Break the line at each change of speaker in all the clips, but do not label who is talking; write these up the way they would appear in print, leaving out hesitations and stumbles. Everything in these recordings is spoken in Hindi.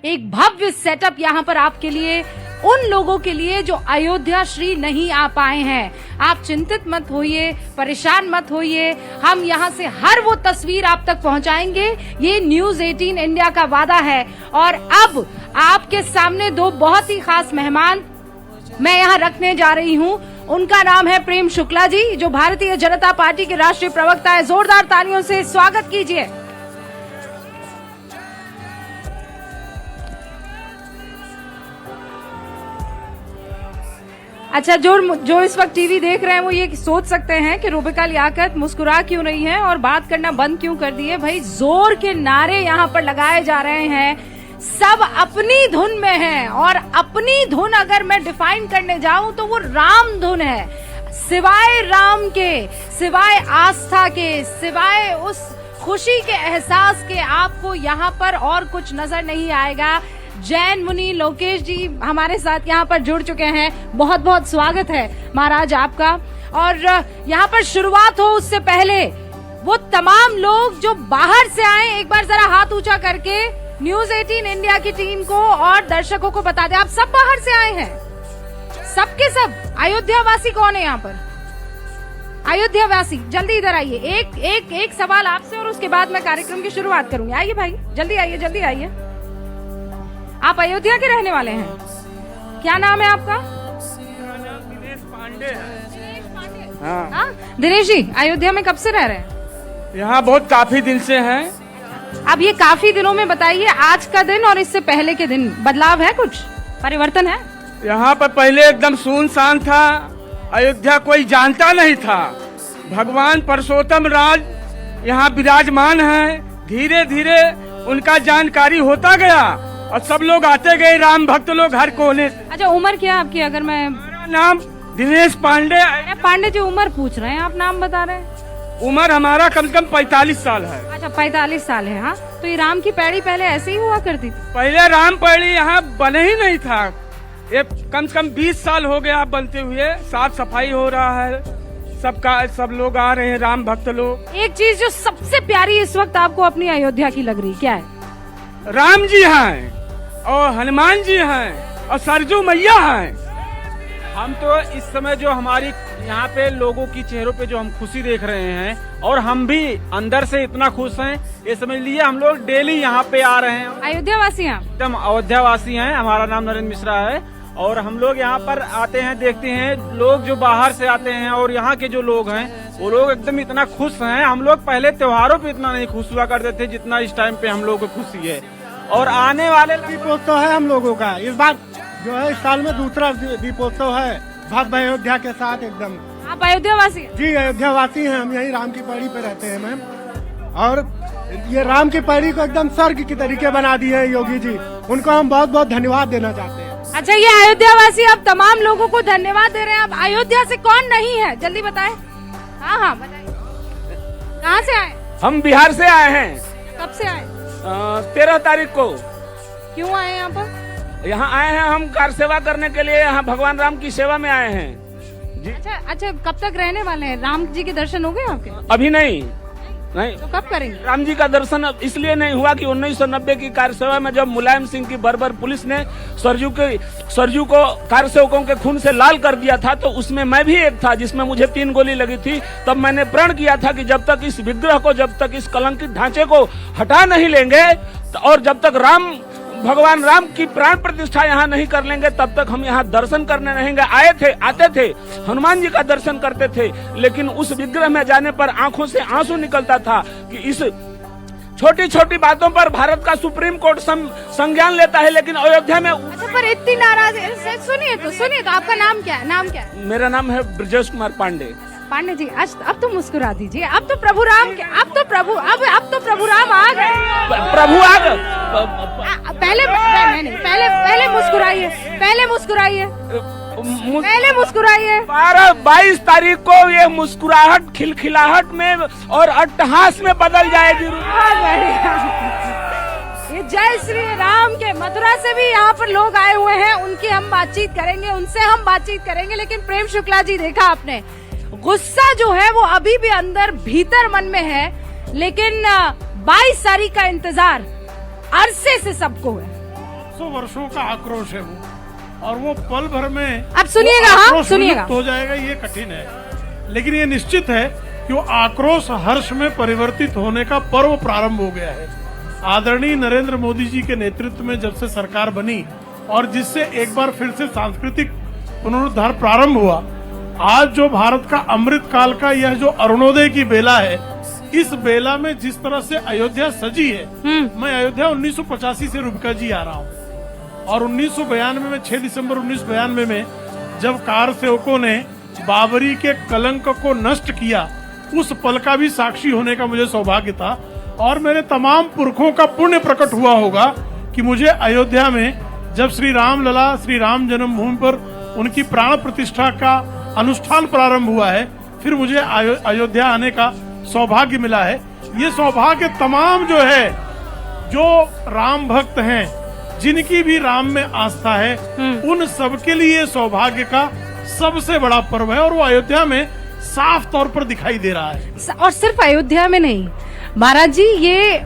एक भव्य सेटअप यहाँ पर आपके लिए, उन लोगों के लिए जो अयोध्या श्री नहीं आ पाए हैं। आप चिंतित मत होइए, परेशान मत होइए, हम यहाँ से हर वो तस्वीर आप तक पहुँचाएंगे, ये न्यूज 18 इंडिया का वादा है। और अब आपके सामने दो बहुत ही खास मेहमान मैं यहाँ रखने जा रही हूँ। उनका नाम है प्रेम शुक्ला जी, जो भारतीय जनता पार्टी के राष्ट्रीय प्रवक्ता है। जोरदार तालियों से स्वागत कीजिए। अच्छा, जो इस वक्त टीवी देख रहे हैं वो ये सोच सकते हैं कि रूबिका लियाकत मुस्कुरा क्यों रही है और बात करना बंद क्यों कर दी है। भाई, जोर के नारे यहाँ पर लगाए जा रहे हैं, सब अपनी धुन में है। और अपनी धुन अगर मैं डिफाइन करने जाऊं तो वो राम धुन है। सिवाय राम के, सिवाय आस्था के, सिवाय उस खुशी के एहसास के आपको यहाँ पर और कुछ नजर नहीं आएगा। जैन मुनि लोकेश जी हमारे साथ यहाँ पर जुड़ चुके हैं। बहुत बहुत स्वागत है महाराज आपका। और यहाँ पर शुरुआत हो उससे पहले वो तमाम लोग जो बाहर से आए, एक बार जरा हाथ ऊंचा करके न्यूज 18 इंडिया की टीम को और दर्शकों को बता दें, आप सब बाहर से आए हैं, सबके सब। अयोध्या वासी कौन है यहाँ पर? अयोध्या वासी जल्दी इधर आइए। एक सवाल आपसे और उसके बाद मैं कार्यक्रम की शुरुआत करूंगी। आइए भाई, जल्दी आइए, जल्दी आइए। आप अयोध्या के रहने वाले हैं? क्या नाम है आपका?
दिनेश पांडे है।
हाँ, दिनेश जी अयोध्या में कब से रह रहे हैं?
यहाँ बहुत काफी दिन से हैं।
अब ये काफी दिनों में बताइए, आज का दिन और इससे पहले के दिन बदलाव है, कुछ परिवर्तन है?
यहाँ पर पहले एकदम सुनसान था, अयोध्या कोई जानता नहीं था। भगवान परशोत्तम राज यहाँ विराजमान है। धीरे धीरे उनका जानकारी होता गया और सब लोग आते गए, राम भक्त लोग हर कोने से।
अच्छा, उम्र क्या है आपकी? अगर मैं
नाम दिनेश पांडे।
पांडे जी उम्र पूछ रहे हैं, आप नाम बता रहे हैं?
उम्र हमारा कम से कम 45 साल है।
अच्छा, 45 साल है। हाँ, तो ये राम की पैड़ी पहले ऐसे ही हुआ करती थी?
पहले राम पैड़ी यहाँ बने ही नहीं था। ये कम से कम 20 साल हो गया बनते हुए। साफ सफाई हो रहा है, सब लोग आ रहे हैं, राम भक्त लोग।
एक चीज जो सबसे प्यारी इस वक्त आपको अपनी अयोध्या की लग रही, क्या है?
राम जी हैं और हनुमान जी हैं और सरजू मैया हैं।
हम तो इस समय जो हमारी यहाँ पे लोगों की चेहरों पे जो हम खुशी देख रहे हैं, और हम भी अंदर से इतना खुश हैं, ये समझ लीजिए हम लोग डेली यहाँ पे आ रहे हैं।
अयोध्या वासी हैं?
एकदम अयोध्या वासी हैं। हमारा नाम नरेंद्र मिश्रा है और हम लोग यहाँ पर आते हैं, देखते हैं लोग जो बाहर से आते हैं और यहाँ के जो लोग हैं वो लोग एकदम इतना खुश हैं। हम लोग पहले त्योहारों पे इतना नहीं खुश हुआ करते थे जितना इस टाइम पे हम लोग को खुशी है। और आने वाले
दीपोत्सव है हम लोगों का, इस बार जो है इस साल में दूसरा दीपोत्सव है भव्य अयोध्या के साथ एकदम।
आप अयोध्या वासी?
जी अयोध्या वासी हैं हम, यही राम की पैड़ी पे रहते हैं मैम। और ये राम की पैड़ी को एकदम स्वर्ग की तरीके बना दिए हैं योगी जी, उनको हम बहुत बहुत धन्यवाद देना चाहते हैं।
अच्छा, ये अयोध्या वासी आप तमाम लोगों को धन्यवाद दे रहे हैं। आप अयोध्या से कौन नहीं है जल्दी बताएं। हाँ बताइए, कहाँ से आए?
हम बिहार से आए हैं।
कब से आए?
13 तारीख को।
क्यों आए यहाँ पर?
यहाँ आए हैं हम कार सेवा करने के लिए, यहाँ भगवान राम की सेवा में आए हैं जी।
अच्छा, कब तक रहने वाले हैं? राम जी के दर्शन हो गए आपके?
अभी नहीं।
तो कब करेंगे?
राम जी का दर्शन इसलिए नहीं हुआ कि 1990 की कार सेवा में जब मुलायम सिंह की बर्बर पुलिस ने सरजू को कार सेवकों के खून से लाल कर दिया था, तो उसमें मैं भी एक था जिसमें मुझे 3 गोली लगी थी। तब मैंने प्रण किया था कि जब तक इस विग्रह को, जब तक इस कलंकित ढांचे को हटा नहीं लेंगे और जब तक भगवान राम की प्राण प्रतिष्ठा यहाँ नहीं कर लेंगे, तब तक हम यहाँ दर्शन करने रहेंगे। आते थे हनुमान जी का दर्शन करते थे, लेकिन उस विग्रह में जाने पर आंखों से आंसू निकलता था कि इस छोटी छोटी बातों पर भारत का सुप्रीम कोर्ट संज्ञान लेता है, लेकिन अयोध्या में।
अच्छा, पर इतनी नाराज, सुनिए तो आपका नाम क्या है? नाम क्या है?
मेरा नाम है ब्रजेश कुमार पांडे।
पांडे जी, अब तो मुस्कुरा दीजिए। अब तो प्रभु राम आ गए।
प्रभु आ गए।
पहले मुस्कुराइए।
22 तारीख को ये मुस्कुराहट खिलखिलाहट में और अट्टहास में बदल जाएगी।
ये जय श्री राम के मथुरा से भी यहाँ पर लोग आए हुए हैं, उनकी हम बातचीत करेंगे, लेकिन प्रेम शुक्ला जी, देखा आपने, गुस्सा जो है वो अभी भी अंदर भीतर मन में है, लेकिन 22 तारीख का इंतजार अरसे से सबको है।
500 वर्षों का आक्रोश है वो, और वो पल भर में
अब सुनिएगा,
वो
हाँ,
आक्रोश
सुनिएगा।
विलुप्त हो जाएगा, ये कठिन है। लेकिन ये निश्चित है कि वो आक्रोश हर्ष में परिवर्तित होने का पर्व प्रारंभ हो गया है। आदरणीय नरेंद्र मोदी जी के नेतृत्व में जब से सरकार बनी और जिससे एक बार फिर से सांस्कृतिक पुनरुद्धार प्रारंभ हुआ, आज जो भारत का अमृत काल का यह जो अरुणोदय की बेला है, इस बेला में जिस तरह से अयोध्या सजी है, मैं अयोध्या 1985 से रुबका जी आ रहा हूँ, और 1992 में 6 दिसंबर 1992 में जब कार सेवकों ने बाबरी के कलंक को नष्ट किया, उस पल का भी साक्षी होने का मुझे सौभाग्य था। और मेरे तमाम पुरखों का पुण्य प्रकट हुआ होगा कि मुझे अयोध्या में जब श्री राम लला, श्री राम जन्मभूमि पर उनकी प्राण प्रतिष्ठा का अनुष्ठान प्रारंभ हुआ है, फिर मुझे अयोध्या आने का सौभाग्य मिला है। ये सौभाग्य तमाम जो है, जो राम भक्त हैं, जिनकी भी राम में आस्था है, उन सबके लिए सौभाग्य का सबसे बड़ा पर्व है, और वो अयोध्या में साफ तौर पर दिखाई दे रहा है।
और सिर्फ अयोध्या में नहीं महाराज जी, ये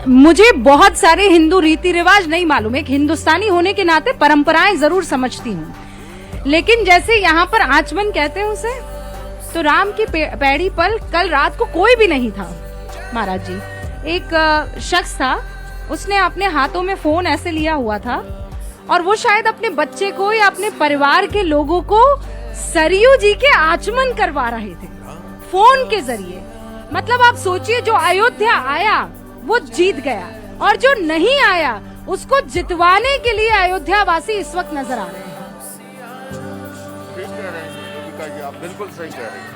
मुझे बहुत सारे हिंदू रीति रिवाज नहीं मालूम, एक हिंदुस्तानी होने के नाते परंपराएं जरूर समझती हूँ, लेकिन जैसे यहाँ पर आचमन कहते हैं उसे, तो राम की पैड़ी पर कल रात को कोई भी नहीं था महाराज जी। एक शख्स था, उसने अपने हाथों में फोन ऐसे लिया हुआ था, और वो शायद अपने बच्चे को या अपने परिवार के लोगों को सरयू जी के आचमन करवा रहे थे फोन के जरिए। मतलब आप सोचिए, जो अयोध्या आया वो जीत गया, और जो नहीं आया उसको जितवाने के लिए अयोध्या वासी इस वक्त नजर आ रहे हैं।
ठीक कह रहे हैं रुबिका जी, आप बिल्कुल सही कह रहे हैं।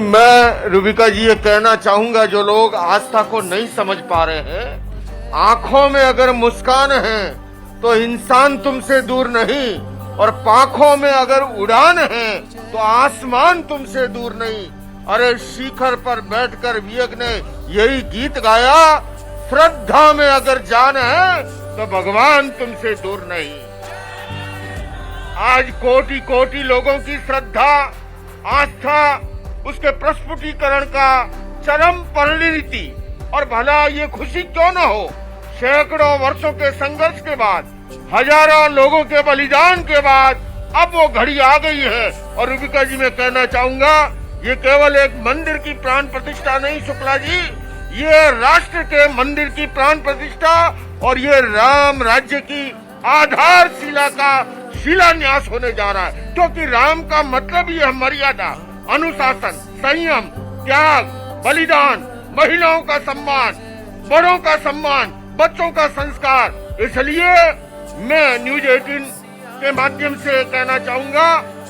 मैं रुबिका जी ये कहना चाहूंगा, जो लोग आस्था को नहीं समझ पा रहे हैं, आंखों में अगर मुस्कान है तो इंसान तुमसे दूर नहीं, और पांखों में अगर उड़ान है तो आसमान तुमसे दूर नहीं। अरे शिखर पर बैठकर विवेक ने यही गीत गाया, श्रद्धा में अगर जान है तो भगवान तुमसे दूर नहीं। आज कोटि कोटि लोगों की श्रद्धा, आस्था, उसके प्रस्फुटीकरण का चरम परिणति, और भला ये खुशी क्यों न हो, सैकड़ों वर्षों के संघर्ष के बाद, हजारों लोगों के बलिदान के बाद अब वो घड़ी आ गई है। और रुबिका जी मैं कहना चाहूंगा, ये केवल एक मंदिर की प्राण प्रतिष्ठा नहीं शुक्ला जी, ये राष्ट्र के मंदिर की प्राण प्रतिष्ठा, और ये राम राज्य की आधारशिला का शिलान्यास होने जा रहा है। क्योंकि राम का मतलब ही है मर्यादा, अनुशासन, संयम, त्याग, बलिदान, महिलाओं का सम्मान, बड़ों का सम्मान, बच्चों का संस्कार। इसलिए मैं न्यूज 18 के माध्यम से कहना चाहूंगा,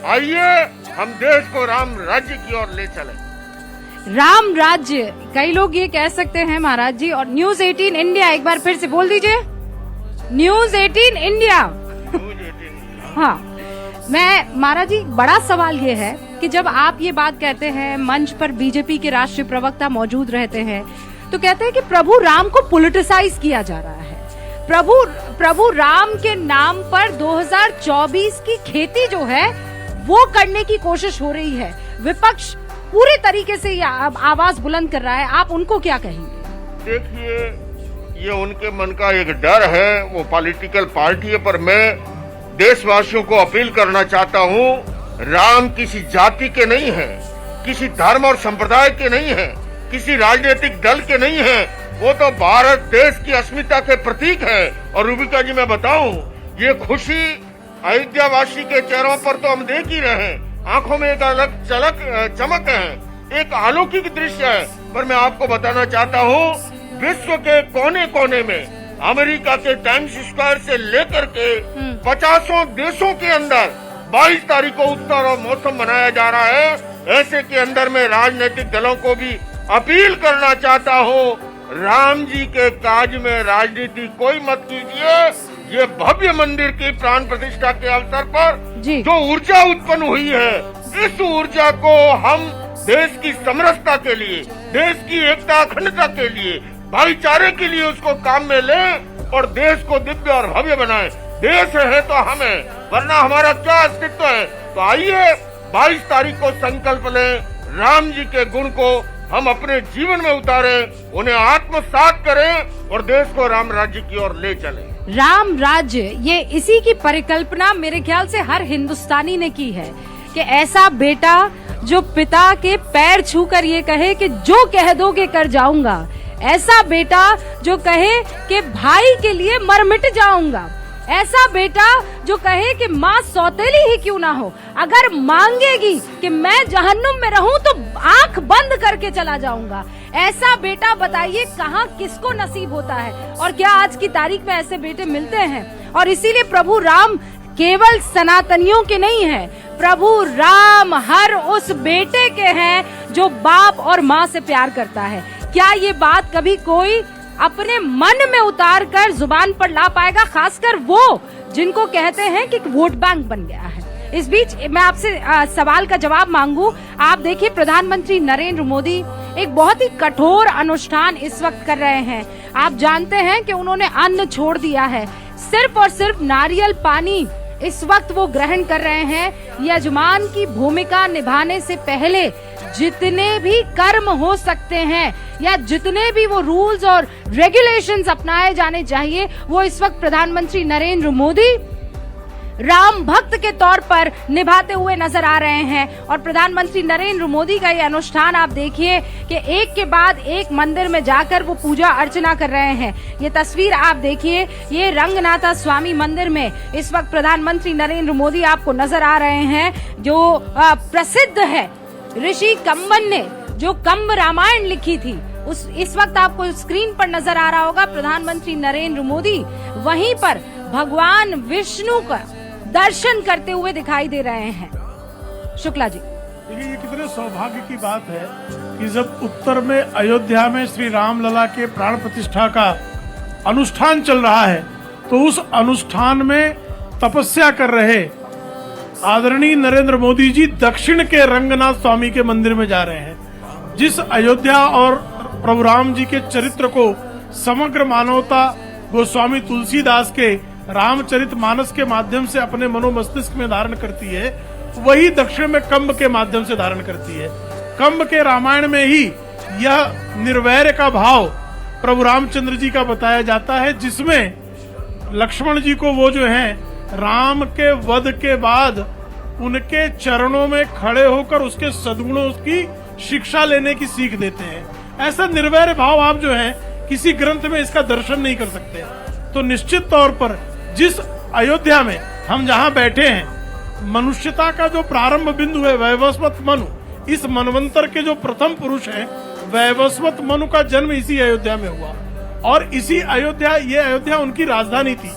आइए हम देश को राम राज्य की ओर ले चलें।
राम राज्य, कई लोग ये कह सकते हैं महाराज जी। और न्यूज 18 इंडिया, एक बार फिर से बोल दीजिए, न्यूज 18 इंडिया। हाँ, मैं महाराज जी, बड़ा सवाल ये है कि जब आप ये बात कहते हैं, मंच पर बीजेपी के राष्ट्रीय प्रवक्ता मौजूद रहते हैं, तो कहते हैं कि प्रभु राम को पॉलिटिसाइज किया जा रहा है। प्रभु राम के नाम पर 2024 की खेती जो है वो करने की कोशिश हो रही है। विपक्ष पूरे तरीके से आवाज बुलंद कर रहा है, आप उनको क्या कहेंगे?
देखिए, ये उनके मन का एक डर है, वो पॉलिटिकल पार्टी है, पर मैं देशवासियों को अपील करना चाहता हूँ, राम किसी जाति के नहीं है, किसी धर्म और संप्रदाय के नहीं है, किसी राजनीतिक दल के नहीं है, वो तो भारत देश की अस्मिता के प्रतीक है। और रुबिका जी मैं बताऊं, ये खुशी अयोध्या वासी के चेहरों पर तो हम देख ही रहे हैं, आंखों में एक अलग चमक है, एक अलौकिक दृश्य है। पर मैं आपको बताना चाहता हूँ, विश्व के कोने कोने में, अमेरिका के टाइम्स स्क्वायर से लेकर के 50 देशों के अंदर 22 तारीख को उत्सव और मौसम मनाया जा रहा है। ऐसे के अंदर में राजनीतिक दलों को भी अपील करना चाहता हूँ, राम जी के काज में राजनीति कोई मत कीजिए। ये भव्य मंदिर की प्राण प्रतिष्ठा के अवसर पर जो ऊर्जा उत्पन्न हुई है, इस ऊर्जा को हम देश की समरसता के लिए, देश की एकता अखंडता के लिए, भाईचारे के लिए उसको काम में लें और देश को दिव्य और भव्य बनाएं। देश है तो हम हैं, वरना हमारा क्या अस्तित्व है। तो आइए 22 तारीख को संकल्प लें, राम जी के गुण को हम अपने जीवन में उतारें, उन्हें आत्मसात करें और देश को राम राज्य की ओर ले चलें।
राम राज्य, ये इसी की परिकल्पना मेरे ख्याल से हर हिंदुस्तानी ने की है कि ऐसा बेटा जो पिता के पैर छूकर ये कहे कि जो कह दोगे कर जाऊंगा, ऐसा बेटा जो कहे कि भाई के लिए मर मिट जाऊंगा, ऐसा बेटा जो कहे कि माँ सौतेली ही क्यों ना हो, अगर मांगेगी कि मैं जहन्नुम में रहूं तो आंख बंद करके चला जाऊंगा, ऐसा बेटा बताइए कहाँ किसको नसीब होता है। और क्या आज की तारीख में ऐसे बेटे मिलते हैं? और इसीलिए प्रभु राम केवल सनातनियों के नहीं है, प्रभु राम हर उस बेटे के हैं जो बाप और माँ से प्यार करता है। क्या ये बात कभी कोई अपने मन में उतार कर जुबान पर ला पाएगा? खासकर वो जिनको कहते हैं कि वोट बैंक बन गया है। इस बीच मैं आपसे सवाल का जवाब मांगू। आप देखिए, प्रधानमंत्री नरेंद्र मोदी एक बहुत ही कठोर अनुष्ठान इस वक्त कर रहे हैं। आप जानते हैं कि उन्होंने अन्न छोड़ दिया है, सिर्फ और सिर्फ नारियल पानी इस वक्त वो ग्रहण कर रहे हैं। यजमान की भूमिका निभाने से पहले जितने भी कर्म हो सकते हैं या जितने भी वो रूल्स और रेगुलेशंस अपनाए जाने चाहिए, वो इस वक्त प्रधानमंत्री नरेंद्र मोदी राम भक्त के तौर पर निभाते हुए नजर आ रहे हैं। और प्रधानमंत्री नरेंद्र मोदी का ये अनुष्ठान आप देखिए कि एक के बाद एक मंदिर में जाकर वो पूजा अर्चना कर रहे हैं। ये तस्वीर आप देखिए, ये रंगनाथा स्वामी मंदिर में इस वक्त प्रधानमंत्री नरेंद्र मोदी आपको नजर आ रहे हैं, जो प्रसिद्ध है ऋषि कंबन ने जो कंब रामायण लिखी थी, उस इस वक्त आपको स्क्रीन पर नजर आ रहा होगा प्रधानमंत्री नरेंद्र मोदी वहीं पर भगवान विष्णु का दर्शन करते हुए दिखाई दे रहे हैं। शुक्ला जी,
देखिए ये कितने सौभाग्य की बात है कि जब उत्तर में अयोध्या में श्री रामलला के प्राण प्रतिष्ठा का अनुष्ठान चल रहा है, तो उस अनुष्ठान में तपस्या कर रहे आदरणीय नरेंद्र मोदी जी दक्षिण के रंगनाथ स्वामी के मंदिर में जा रहे हैं। जिस अयोध्या और प्रभु राम जी के चरित्र को समग्र मानवता गोस्वामी तुलसीदास के रामचरितमानस के माध्यम से अपने मनोमस्तिष्क में धारण करती है, वही दक्षिण में कंब के माध्यम से धारण करती है। कंब के रामायण में ही यह निर्वैर का भाव प्रभु रामचंद्र जी का बताया जाता है, जिसमें लक्ष्मण जी को वो जो है राम के वध के बाद उनके चरणों में खड़े होकर उसके सद्गुणों की शिक्षा लेने की सीख देते हैं। ऐसा निर्वैर भाव आप जो है किसी ग्रंथ में इसका दर्शन नहीं कर सकते। तो निश्चित तौर पर जिस अयोध्या में हम जहाँ बैठे हैं, मनुष्यता का जो प्रारंभ बिंदु है वैवस्वत मनु, इस मनवंतर के जो प्रथम पुरुष हैं वैवस्वत मनु का जन्म इसी अयोध्या में हुआ। और इसी अयोध्या, ये अयोध्या उनकी राजधानी थी,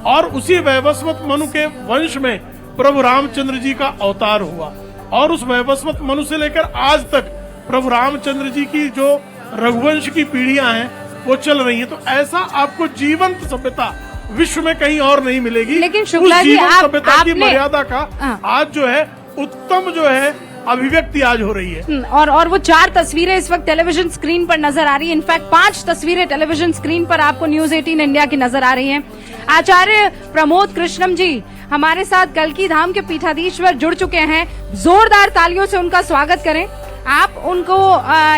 और उसी वैवस्वत मनु के वंश में प्रभु रामचंद्र जी का अवतार हुआ। और उस वैवस्वत मनु से लेकर आज तक प्रभु रामचंद्र जी की जो रघुवंश की पीढ़ियां हैं वो चल रही हैं। तो ऐसा आपको जीवंत सभ्यता विश्व में कहीं और नहीं मिलेगी।
लेकिन शुक्ला जी,
सभ्यता की मर्यादा का आज जो है उत्तम जो है अभिव्यक्ति आज हो रही है।
और वो 4 तस्वीरें इस वक्त टेलीविजन स्क्रीन पर नजर आ रही है। इनफैक्ट 5 तस्वीरें टेलीविजन स्क्रीन पर आपको न्यूज 18 इंडिया की नजर आ रही हैं। आचार्य प्रमोद कृष्णम जी हमारे साथ कल्की धाम के पीठाधीश्वर जुड़ चुके हैं। जोरदार तालियों से उनका स्वागत करें। आप उनको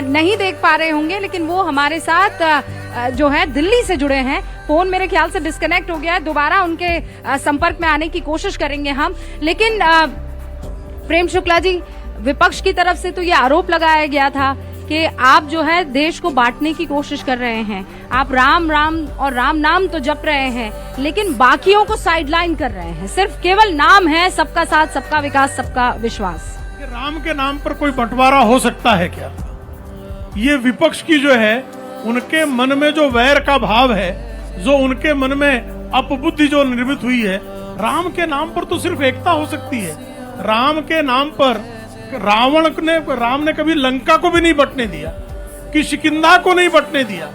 नहीं देख पा रहे होंगे, लेकिन वो हमारे साथ जो है दिल्ली से जुड़े हैं। फोन मेरे ख्याल से डिस्कनेक्ट हो गया है, दोबारा उनके संपर्क में आने की कोशिश करेंगे हम। लेकिन प्रेम शुक्ला जी, विपक्ष की तरफ से तो ये आरोप लगाया गया था कि आप जो है देश को बांटने की कोशिश कर रहे हैं। आप राम राम और राम नाम तो जप रहे हैं, लेकिन बाकियों को साइडलाइन कर रहे हैं। सिर्फ केवल नाम है सबका साथ, सबका विकास, सबका विश्वास।
राम के नाम पर कोई बंटवारा हो सकता है क्या? ये विपक्ष की जो है उनके मन में जो वैर का भाव है, जो उनके मन में अपबुद्धि जो निर्मित हुई है, राम के नाम पर तो सिर्फ एकता हो सकती है। राम के नाम पर राम ने कभी लंका को भी नहीं बंटने दिया, कि शिकिंदा को नहीं बंटने दिया,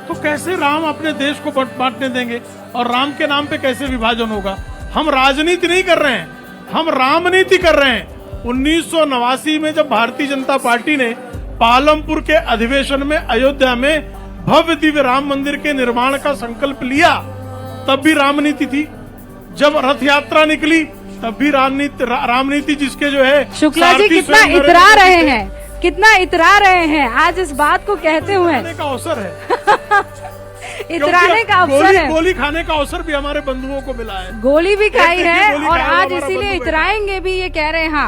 तो कैसे राम अपने देश को बांटने देंगे? और राम के नाम पे कैसे विभाजन होगा? हम राजनीति नहीं कर रहे हैं, हम रामनीति कर रहे हैं। 1989 में जब भारतीय जनता पार्टी ने पालमपुर के अधिवेशन में अयोध्या में भव्य दिव्य राम मंदिर के निर्माण का संकल्प लिया, तब भी रामनीति थी। जब रथ यात्रा निकली तब भी रामनीति जिसके जो है
शुक्ला जी कितना इतरा रहे हैं, कितना इतरा रहे हैं आज इस बात को कहते हुए।
खाने का अवसर है
इतराने का अवसर
गोली,
है।
गोली खाने का अवसर भी हमारे बंधुओं को मिला है।
गोली भी खाई
एक
है
गोली
और
खाया
आज
हमारा
इसीलिए
बंधु बैठा।
इतराएंगे भी, ये कह रहे हैं। हाँ